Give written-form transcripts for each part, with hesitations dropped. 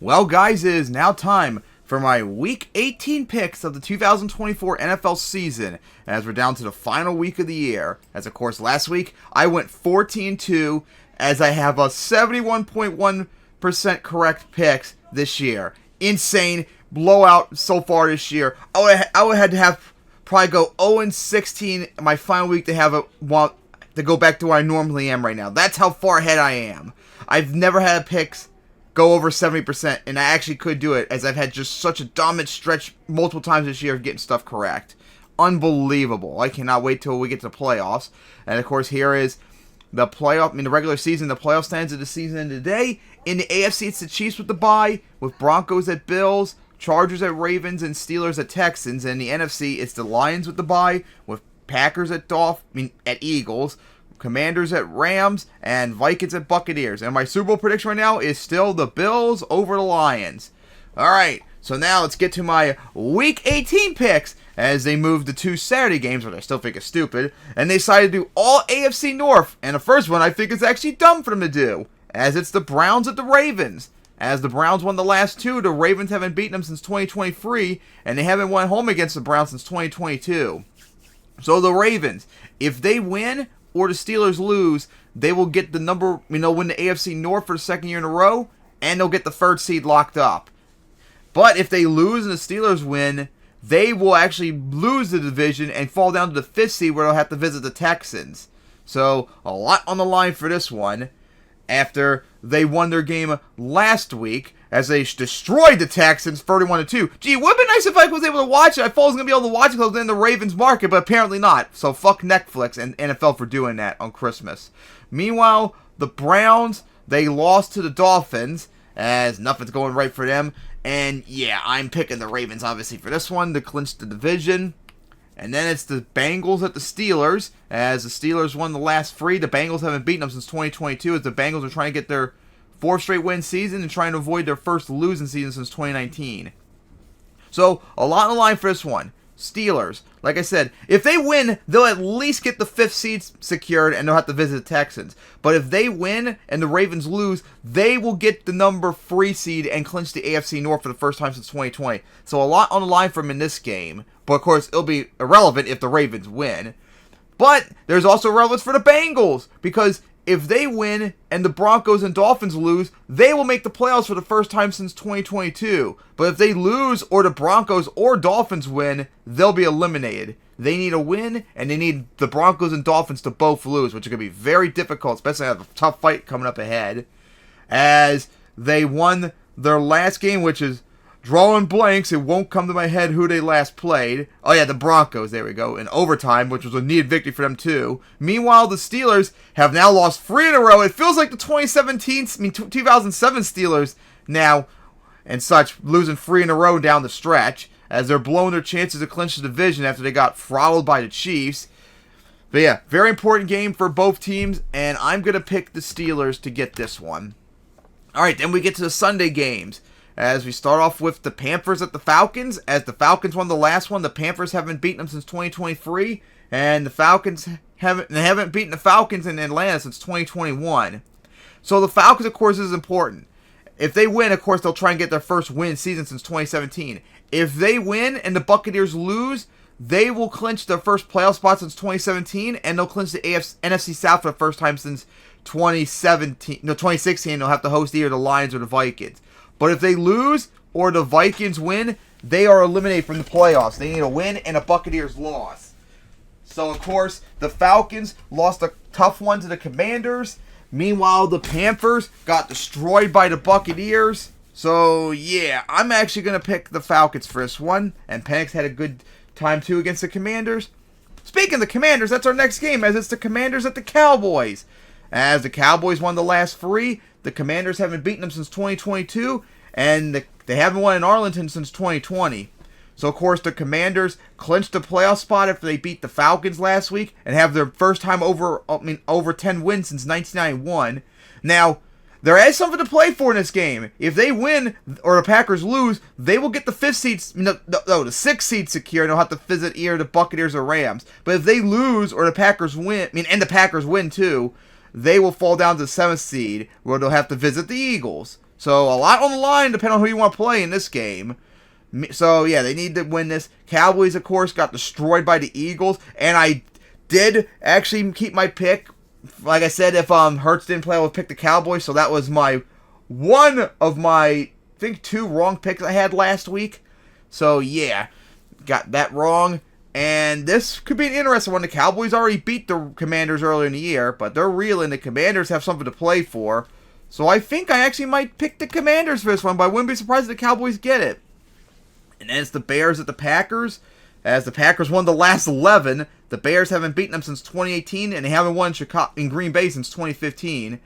Well, guys, it is now time for my Week 18 picks of the 2024 NFL season, as we're down to the final week of the year. As, of course, last week, I went 14-2, as I have a 71.1% correct picks this year. Insane blowout so far this year. I would have to have probably go 0-16 my final week to have to go back to where I normally am right now. That's how far ahead I am. I've never had picks go over 70%, and I actually could do it, as I've had just such a dominant stretch multiple times this year of getting stuff correct. Unbelievable. I cannot wait till we get to the playoffs. And of course, here is the the regular season. The playoff stands of the season today. In the AFC, it's the Chiefs with the bye, with Broncos at Bills, Chargers at Ravens, and Steelers at Texans. And in the NFC, it's the Lions with the bye, with Packers at Eagles, Commanders at Rams, and Vikings at Buccaneers. And my Super Bowl prediction right now is still the Bills over the Lions. Alright, so now let's get to my Week 18 picks, as they moved the two Saturday games, which I still think is stupid, and they decided to do all AFC North. And the first one I think is actually dumb for them to do, as it's the Browns at the Ravens. As the Browns won the last two, the Ravens haven't beaten them since 2023, and they haven't won home against the Browns since 2022. So the Ravens, if they win or the Steelers lose, they will get the win the AFC North for the second year in a row, and they'll get the third seed locked up. But if they lose and the Steelers win, they will actually lose the division and fall down to the fifth seed, where they'll have to visit the Texans. So a lot on the line for this one, after they won their game last week, as they destroyed the Texans 31-2. Gee, it would have been nice if I was able to watch it. I thought I was going to be able to watch it because I was in the Ravens market, but apparently not. So fuck Netflix and NFL for doing that on Christmas. Meanwhile, the Browns, they lost to the Dolphins, as nothing's going right for them. And yeah, I'm picking the Ravens, obviously, for this one to clinch the division. And then it's the Bengals at the Steelers, as the Steelers won the last three. The Bengals haven't beaten them since 2022, as the Bengals are trying to get their fourth straight win season and trying to avoid their first losing season since 2019. So, a lot on the line for this one. Steelers, like I said, if they win, they'll at least get the fifth seed secured, and they'll have to visit the Texans. But if they win and the Ravens lose, they will get the number 3 seed and clinch the AFC North for the first time since 2020. So a lot on the line for them in this game. But of course, it'll be irrelevant if the Ravens win. But there's also relevance for the Bengals, because if they win and the Broncos and Dolphins lose, they will make the playoffs for the first time since 2022. But if they lose, or the Broncos or Dolphins win, they'll be eliminated. They need a win, and they need the Broncos and Dolphins to both lose, which is going to be very difficult, especially have a tough fight coming up ahead, as they won their last game, which is drawing blanks. It won't come to my head who they last played. Oh yeah, the Broncos, there we go, in overtime, which was a needed victory for them too. Meanwhile, the Steelers have now lost 3 in a row. It feels like the 2007 Steelers now, and such, losing 3 in a row down the stretch, as they're blowing their chances to clinch the division after they got throttled by the Chiefs. But yeah, very important game for both teams, and I'm going to pick the Steelers to get this one. Alright, then we get to the Sunday games, as we start off with the Panthers at the Falcons. As the Falcons won the last one, the Panthers haven't beaten them since 2023, and the Falcons haven't beaten the Falcons in Atlanta since 2021. So the Falcons, of course, is important. If they win, of course, they'll try and get their first win season since 2017. If they win and the Buccaneers lose, they will clinch their first playoff spot since 2017, and they'll clinch the NFC South for the first time since 2016. They'll have to host either the Lions or the Vikings. But if they lose or the Vikings win, they are eliminated from the playoffs. They need a win and a Buccaneers loss. So, of course, the Falcons lost a tough one to the Commanders. Meanwhile, the Panthers got destroyed by the Buccaneers. So, yeah, I'm actually going to pick the Falcons for this one. And Penix had a good time, too, against the Commanders. Speaking of the Commanders, that's our next game, as it's the Commanders at the Cowboys. As the Cowboys won the last 3, the Commanders haven't beaten them since 2022, and they haven't won in Arlington since 2020. So, of course, the Commanders clinched the playoff spot after they beat the Falcons last week and have their first time over 10 wins since 1991. Now, there is something to play for in this game. If they win or the Packers lose, they will get the the 6th seed secure, and they'll have to visit either the Buccaneers or Rams. But if they lose or the Packers win, and the Packers win too, they will fall down to the 7th seed, where they'll have to visit the Eagles. So a lot on the line depending on who you want to play in this game. So yeah, they need to win this. Cowboys, of course, got destroyed by the Eagles, and I did actually keep my pick. Like I said, if Hurts didn't play, I would pick the Cowboys. So that was one of my, I think, 2 wrong picks I had last week. So yeah, got that wrong. And this could be an interesting one. The Cowboys already beat the Commanders earlier in the year, but they're reeling. The Commanders have something to play for. So I think I actually might pick the Commanders for this one, but I wouldn't be surprised if the Cowboys get it. And then it's the Bears at the Packers. As the Packers won the last 11, the Bears haven't beaten them since 2018, and they haven't won in Green Bay since 2015.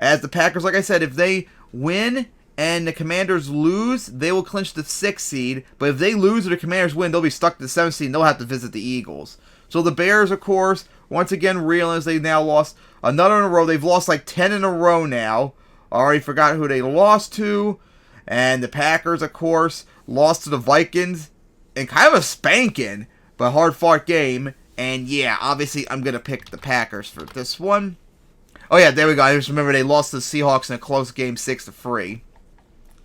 As the Packers, like I said, if they win and the Commanders lose, they will clinch the 6th seed. But if they lose or the Commanders win, they'll be stuck to the 7th seed, and they'll have to visit the Eagles. So the Bears, of course, once again reeling as they've now lost another in a row. They've lost like 10 in a row now. Already forgot who they lost to. And the Packers, of course, lost to the Vikings in kind of a spanking, but hard-fought game. And yeah, obviously I'm going to pick the Packers for this one. Oh yeah, there we go. I just remember they lost to the Seahawks in a close game 6-3.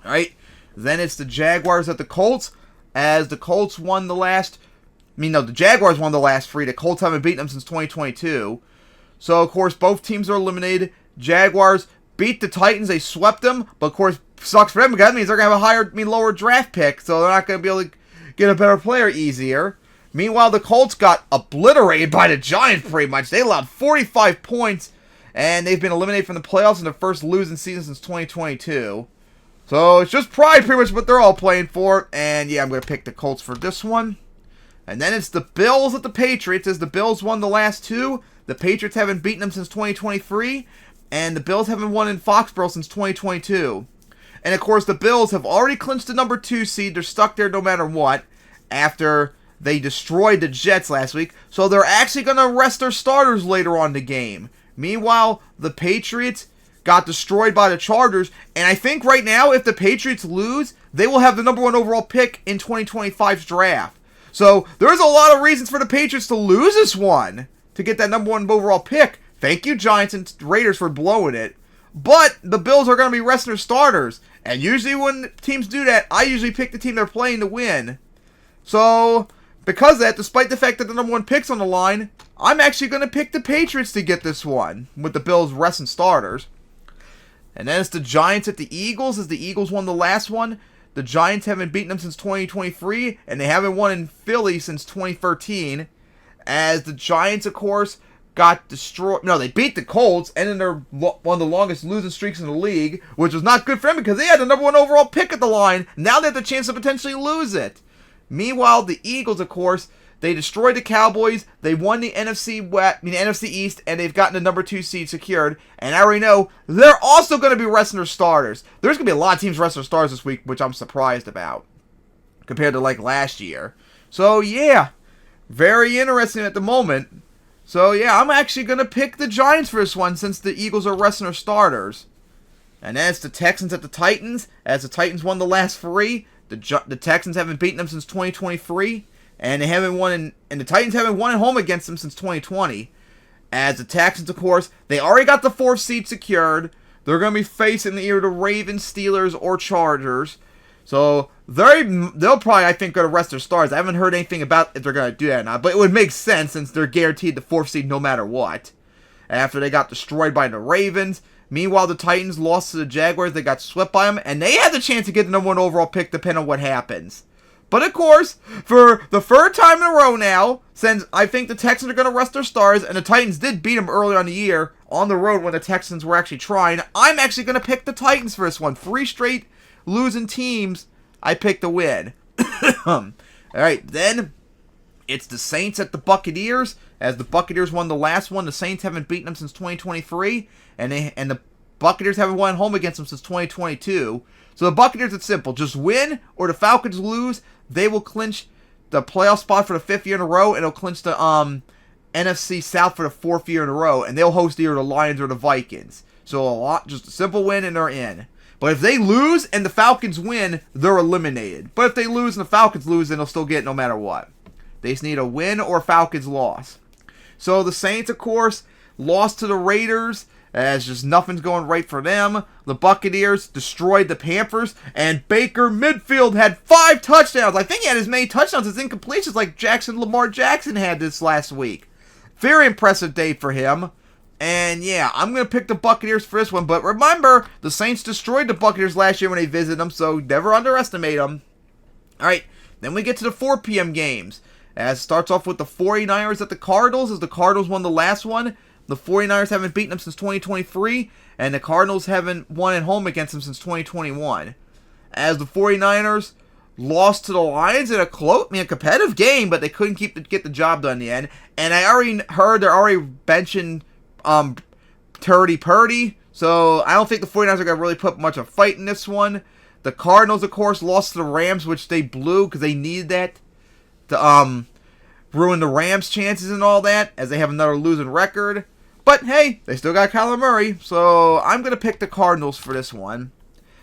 Alright, then it's the Jaguars at the Colts. As the Colts won the last... the Jaguars won the last 3. The Colts haven't beaten them since 2022. So, of course, both teams are eliminated. Jaguars beat the Titans. They swept them. But, of course, sucks for them because that means they're going to have a lower draft pick. So they're not going to be able to get a better player easier. Meanwhile, the Colts got obliterated by the Giants pretty much. They allowed 45 points. And they've been eliminated from the playoffs in their first losing season since 2022. So it's just pride pretty much what they're all playing for. And yeah, I'm going to pick the Colts for this one. And then it's the Bills at the Patriots. As the Bills won the last 2, the Patriots haven't beaten them since 2023. And the Bills haven't won in Foxborough since 2022. And of course, the Bills have already clinched the number 2 seed. They're stuck there no matter what after they destroyed the Jets last week. So they're actually going to rest their starters later on in the game. Meanwhile, the Patriots got destroyed by the Chargers. And I think right now, if the Patriots lose, they will have the number 1 overall pick in 2025's draft. So there's a lot of reasons for the Patriots to lose this one to get that number 1 overall pick. Thank you, Giants and Raiders, for blowing it. But the Bills are going to be resting their starters. And usually when teams do that, I usually pick the team they're playing to win. So, because of that, despite the fact that the number 1 pick's on the line, I'm actually going to pick the Patriots to get this one, with the Bills resting starters. And then it's the Giants at the Eagles, as the Eagles won the last one. The Giants haven't beaten them since 2023, and they haven't won in Philly since 2013. As the Giants, of course, got destroyed. No, they beat the Colts, and then they're one of the longest losing streaks in the league, which was not good for them because they had the number 1 overall pick at the line. Now they have the chance to potentially lose it. Meanwhile, the Eagles, of course, they destroyed the Cowboys. They won the NFC East, and they've gotten the number 2 seed secured. And I already know they're also going to be resting their starters. There's going to be a lot of teams resting their starters this week, which I'm surprised about compared to like last year. So yeah, very interesting at the moment. So yeah, I'm actually going to pick the Giants for this one since the Eagles are resting their starters. And then it's the Texans at the Titans. As the Titans won the last 3, the Texans haven't beaten them since 2023. And they haven't won and the Titans haven't won at home against them since 2020. As the Texans, of course, they already got the 4th seed secured. They're going to be facing either the Ravens, Steelers, or Chargers. So they'll probably, I think, go to rest their stars. I haven't heard anything about if they're going to do that or not, but it would make sense since they're guaranteed the 4th seed no matter what. After they got destroyed by the Ravens. Meanwhile, the Titans lost to the Jaguars. They got swept by them, and they had the chance to get the number 1 overall pick depending on what happens. But of course, for the 3rd time in a row now, since I think the Texans are going to rest their stars, and the Titans did beat them earlier on the year on the road when the Texans were actually trying, I'm actually going to pick the Titans for this one. 3 straight losing teams, I picked the win. Alright, then it's the Saints at the Buccaneers. As the Buccaneers won the last one, the Saints haven't beaten them since 2023, and the Buccaneers haven't won home against them since 2022. So the Buccaneers, it's simple. Just win, or the Falcons lose, they will clinch the playoff spot for the 5th year in a row, and it'll clinch the NFC South for the 4th year in a row, and they'll host either the Lions or the Vikings. So just a simple win, and they're in. But if they lose and the Falcons win, they're eliminated. But if they lose and the Falcons lose, then they'll still get it no matter what. They just need a win or Falcons loss. So the Saints, of course, lost to the Raiders. as just nothing's going right for them. The Buccaneers destroyed the Panthers, and Baker Mayfield had 5 touchdowns. I think he had as many touchdowns as incompletions like Lamar Jackson had this last week. Very impressive day for him. And yeah, I'm going to pick the Buccaneers for this one. But remember, the Saints destroyed the Buccaneers last year when they visited them, so never underestimate them. Alright, then we get to the 4 p.m. games. As it starts off with the 49ers at the Cardinals, as the Cardinals won the last one. The 49ers haven't beaten them since 2023, and the Cardinals haven't won at home against them since 2021. As the 49ers lost to the Lions in a competitive game, but they couldn't get the job done in the end. And I already heard they're already benching Purdy, so I don't think the 49ers are going to really put much of a fight in this one. The Cardinals, of course, lost to the Rams, which they blew because they needed that to ruin the Rams' chances and all that, as they have another losing record. But hey, they still got Kyler Murray, so I'm going to pick the Cardinals for this one.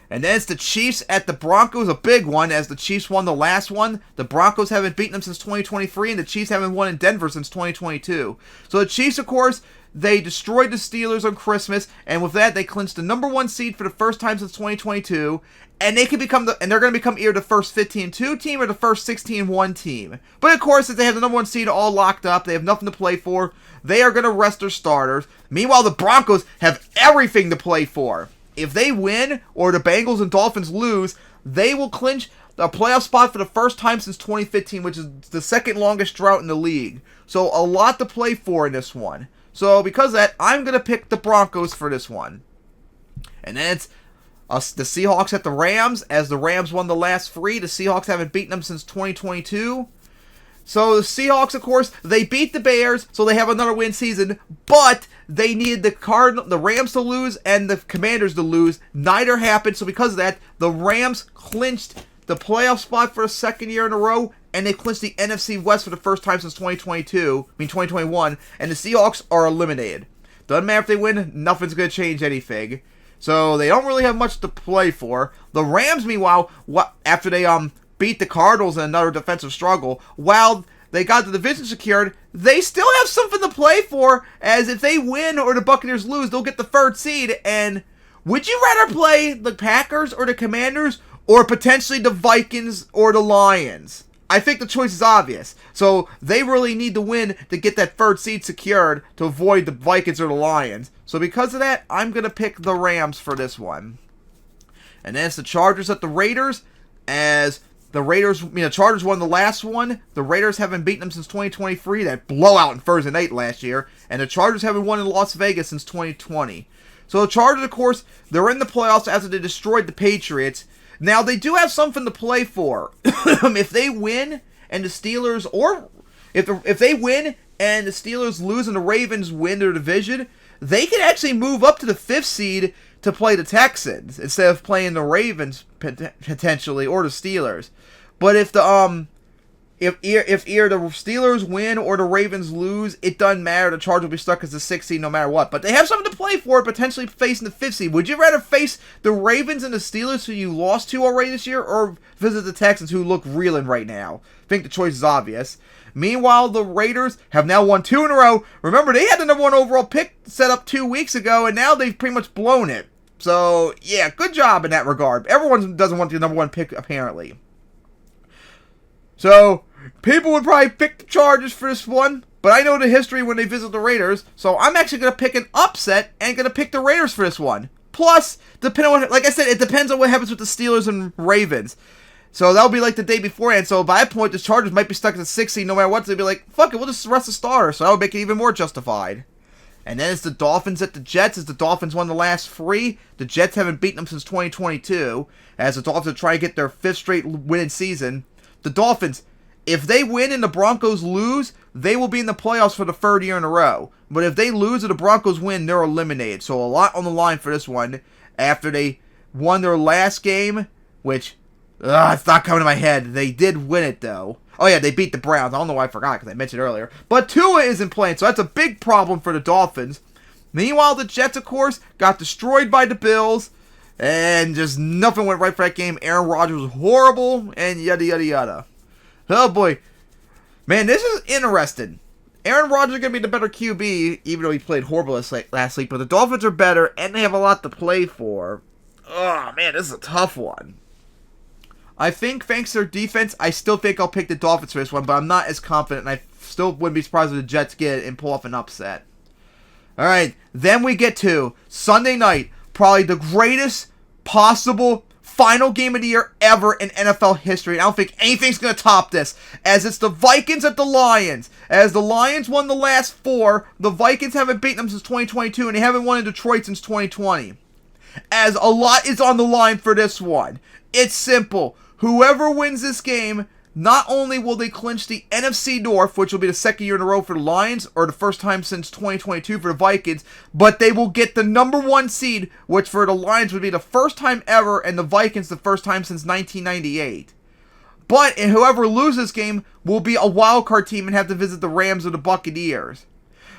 And then it's the Chiefs at the Broncos, a big one, as the Chiefs won the last one. The Broncos haven't beaten them since 2023, and the Chiefs haven't won in Denver since 2022. So the Chiefs, of course, they destroyed the Steelers on Christmas, and with that, they clinched the number 1 seed for the first time since 2022. And they can become and they're going to become either the first 15-2 team or the first 16-1 team. But of course, since they have the number 1 seed all locked up, they have nothing to play for. They are going to rest their starters. Meanwhile, the Broncos have everything to play for. If they win or the Bengals and Dolphins lose, they will clinch a playoff spot for the first time since 2015, which is the second longest drought in the league. So a lot to play for in this one. So because of that, I'm going to pick the Broncos for this one. And then it's the Seahawks at the Rams, as the Rams won the last 3. The Seahawks haven't beaten them since 2022. So the Seahawks, of course, they beat the Bears, so they have another win season, but they needed the Rams to lose and the Commanders to lose. Neither happened, so because of that, the Rams clinched the playoff spot for a second year in a row, and they clinched the NFC West for the first time since 2021, and the Seahawks are eliminated. Doesn't matter if they win, nothing's going to change anything. So they don't really have much to play for. The Rams, meanwhile, after they beat the Cardinals in another defensive struggle, while they got the division secured, they still have something to play for, as if they win or the Buccaneers lose, they'll get the 3rd seed. And would you rather play the Packers or the Commanders, or potentially the Vikings or the Lions? I think the choice is obvious. So they really need to win to get that 3rd seed secured to avoid the Vikings or the Lions. So because of that, I'm going to pick the Rams for this one. And then it's the Chargers at the Raiders, as the Chargers won the last one. The Raiders haven't beaten them since 2023, that blowout in Thursday night last year. And the Chargers haven't won in Las Vegas since 2020. So the Chargers, of course, they're in the playoffs after they destroyed the Patriots. Now, they do have something to play for. If they win and the Steelers, or if they win and the Steelers lose and the Ravens win their division, they can actually move up to the 5th seed to play the Texans instead of playing the Ravens potentially, or the Steelers. But if either the Steelers win or the Ravens lose, it doesn't matter. The Chargers will be stuck as the 6th seed no matter what. But they have something to play for, potentially facing the 5th seed. Would you rather face the Ravens and the Steelers, who you lost to already this year, or visit the Texans, who look reeling right now? I think the choice is obvious. Meanwhile, the Raiders have now won 2 in a row. Remember, they had the number 1 overall pick set up 2 weeks ago, and now they've pretty much blown it. So, yeah, good job in that regard. Everyone doesn't want the number 1 pick, apparently. So, people would probably pick the Chargers for this one, but I know the history when they visit the Raiders, so I'm actually going to pick an upset and going to pick the Raiders for this one. Plus, depending on, like I said, it depends on what happens with the Steelers and Ravens. So that'll be like the day beforehand. So by that point, the Chargers might be stuck at the 6th seed no matter what. So they'd be like, fuck it, we'll just rest the starter. So that would make it even more justified. And then it's the Dolphins at the Jets, as the Dolphins won the last 3. The Jets haven't beaten them since 2022, as the Dolphins try to get their 5th straight winning season. The Dolphins, if they win and the Broncos lose, they will be in the playoffs for the 3rd year in a row. But if they lose or the Broncos win, they're eliminated. So a lot on the line for this one. After they won their last game, which, it's not coming to my head. They did win it, though. Oh, yeah, they beat the Browns. I don't know why I forgot, because I mentioned earlier. But Tua isn't playing, so that's a big problem for the Dolphins. Meanwhile, the Jets, of course, got destroyed by the Bills. And just nothing went right for that game. Aaron Rodgers was horrible, and yada, yada, yada. Oh, boy. Man, this is interesting. Aaron Rodgers is going to be the better QB, even though he played horrible last week. But the Dolphins are better, and they have a lot to play for. Oh, man, this is a tough one. I think, thanks to their defense, I still think I'll pick the Dolphins for this one, but I'm not as confident, and I still wouldn't be surprised if the Jets get it and pull off an upset. Alright, then we get to Sunday night, probably the greatest possible final game of the year ever in NFL history. And I don't think anything's going to top this, as it's the Vikings at the Lions. As the Lions won the last 4, the Vikings haven't beaten them since 2022, and they haven't won in Detroit since 2020. As a lot is on the line for this one. It's simple. Whoever wins this game, not only will they clinch the NFC North, which will be the second year in a row for the Lions, or the first time since 2022 for the Vikings, but they will get the number 1 seed, which for the Lions would be the first time ever, and the Vikings the first time since 1998. But and whoever loses this game will be a wildcard team and have to visit the Rams or the Buccaneers.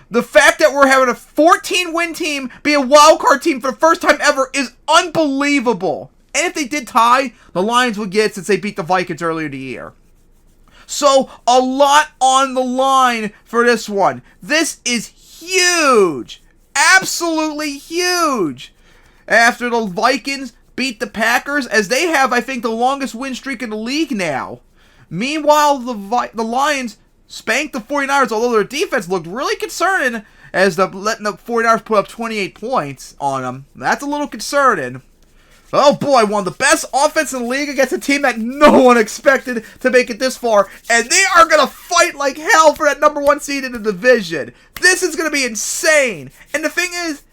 The fact that we're having a 14-win team be a wildcard team for the first time ever is unbelievable. And if they did tie, the Lions would get it since they beat the Vikings earlier in the year. So, a lot on the line for this one. This is huge. Absolutely huge. After the Vikings beat the Packers, as they have, I think, the longest win streak in the league now. Meanwhile, the Lions spanked the 49ers, although their defense looked really concerning, as letting the 49ers put up 28 points on them. That's a little concerning. Oh boy, one of the best offense in the league against a team that no one expected to make it this far. And they are going to fight like hell for that number 1 seed in the division. This is going to be insane. And the thing is,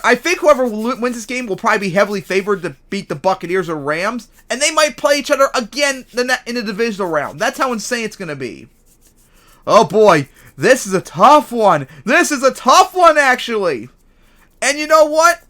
I think whoever wins this game will probably be heavily favored to beat the Buccaneers or Rams. And they might play each other again in the divisional round. That's how insane it's going to be. Oh boy, this is a tough one. This is a tough one, actually. And you know what?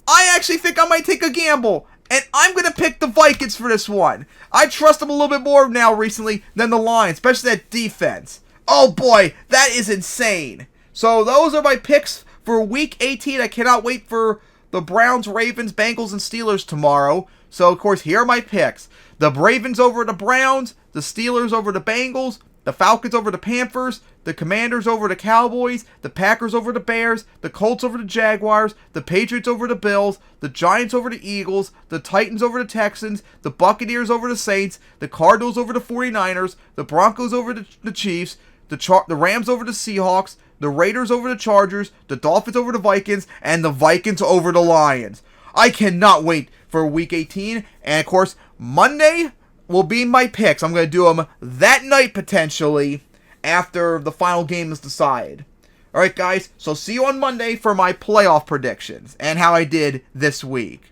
I actually think I might take a gamble, and I'm going to pick the Vikings for this one. I trust them a little bit more now recently than the Lions, especially that defense. Oh boy, that is insane. So those are my picks for Week 18. I cannot wait for the Browns, Ravens, Bengals, and Steelers tomorrow. So, of course, here are my picks. The Ravens over the Browns, the Steelers over the Bengals, the Falcons over the Panthers, the Commanders over the Cowboys, the Packers over the Bears, the Colts over the Jaguars, the Patriots over the Bills, the Giants over the Eagles, the Titans over the Texans, the Buccaneers over the Saints, the Cardinals over the 49ers, the Broncos over the Chiefs, the Rams over the Seahawks, the Raiders over the Chargers, the Dolphins over the Vikings, and the Vikings over the Lions. I cannot wait for Week 18, and of course, Monday will be my picks. I'm going to do them that night, potentially, after the final game is decided. Alright, guys, so see you on Monday for my playoff predictions and how I did this week.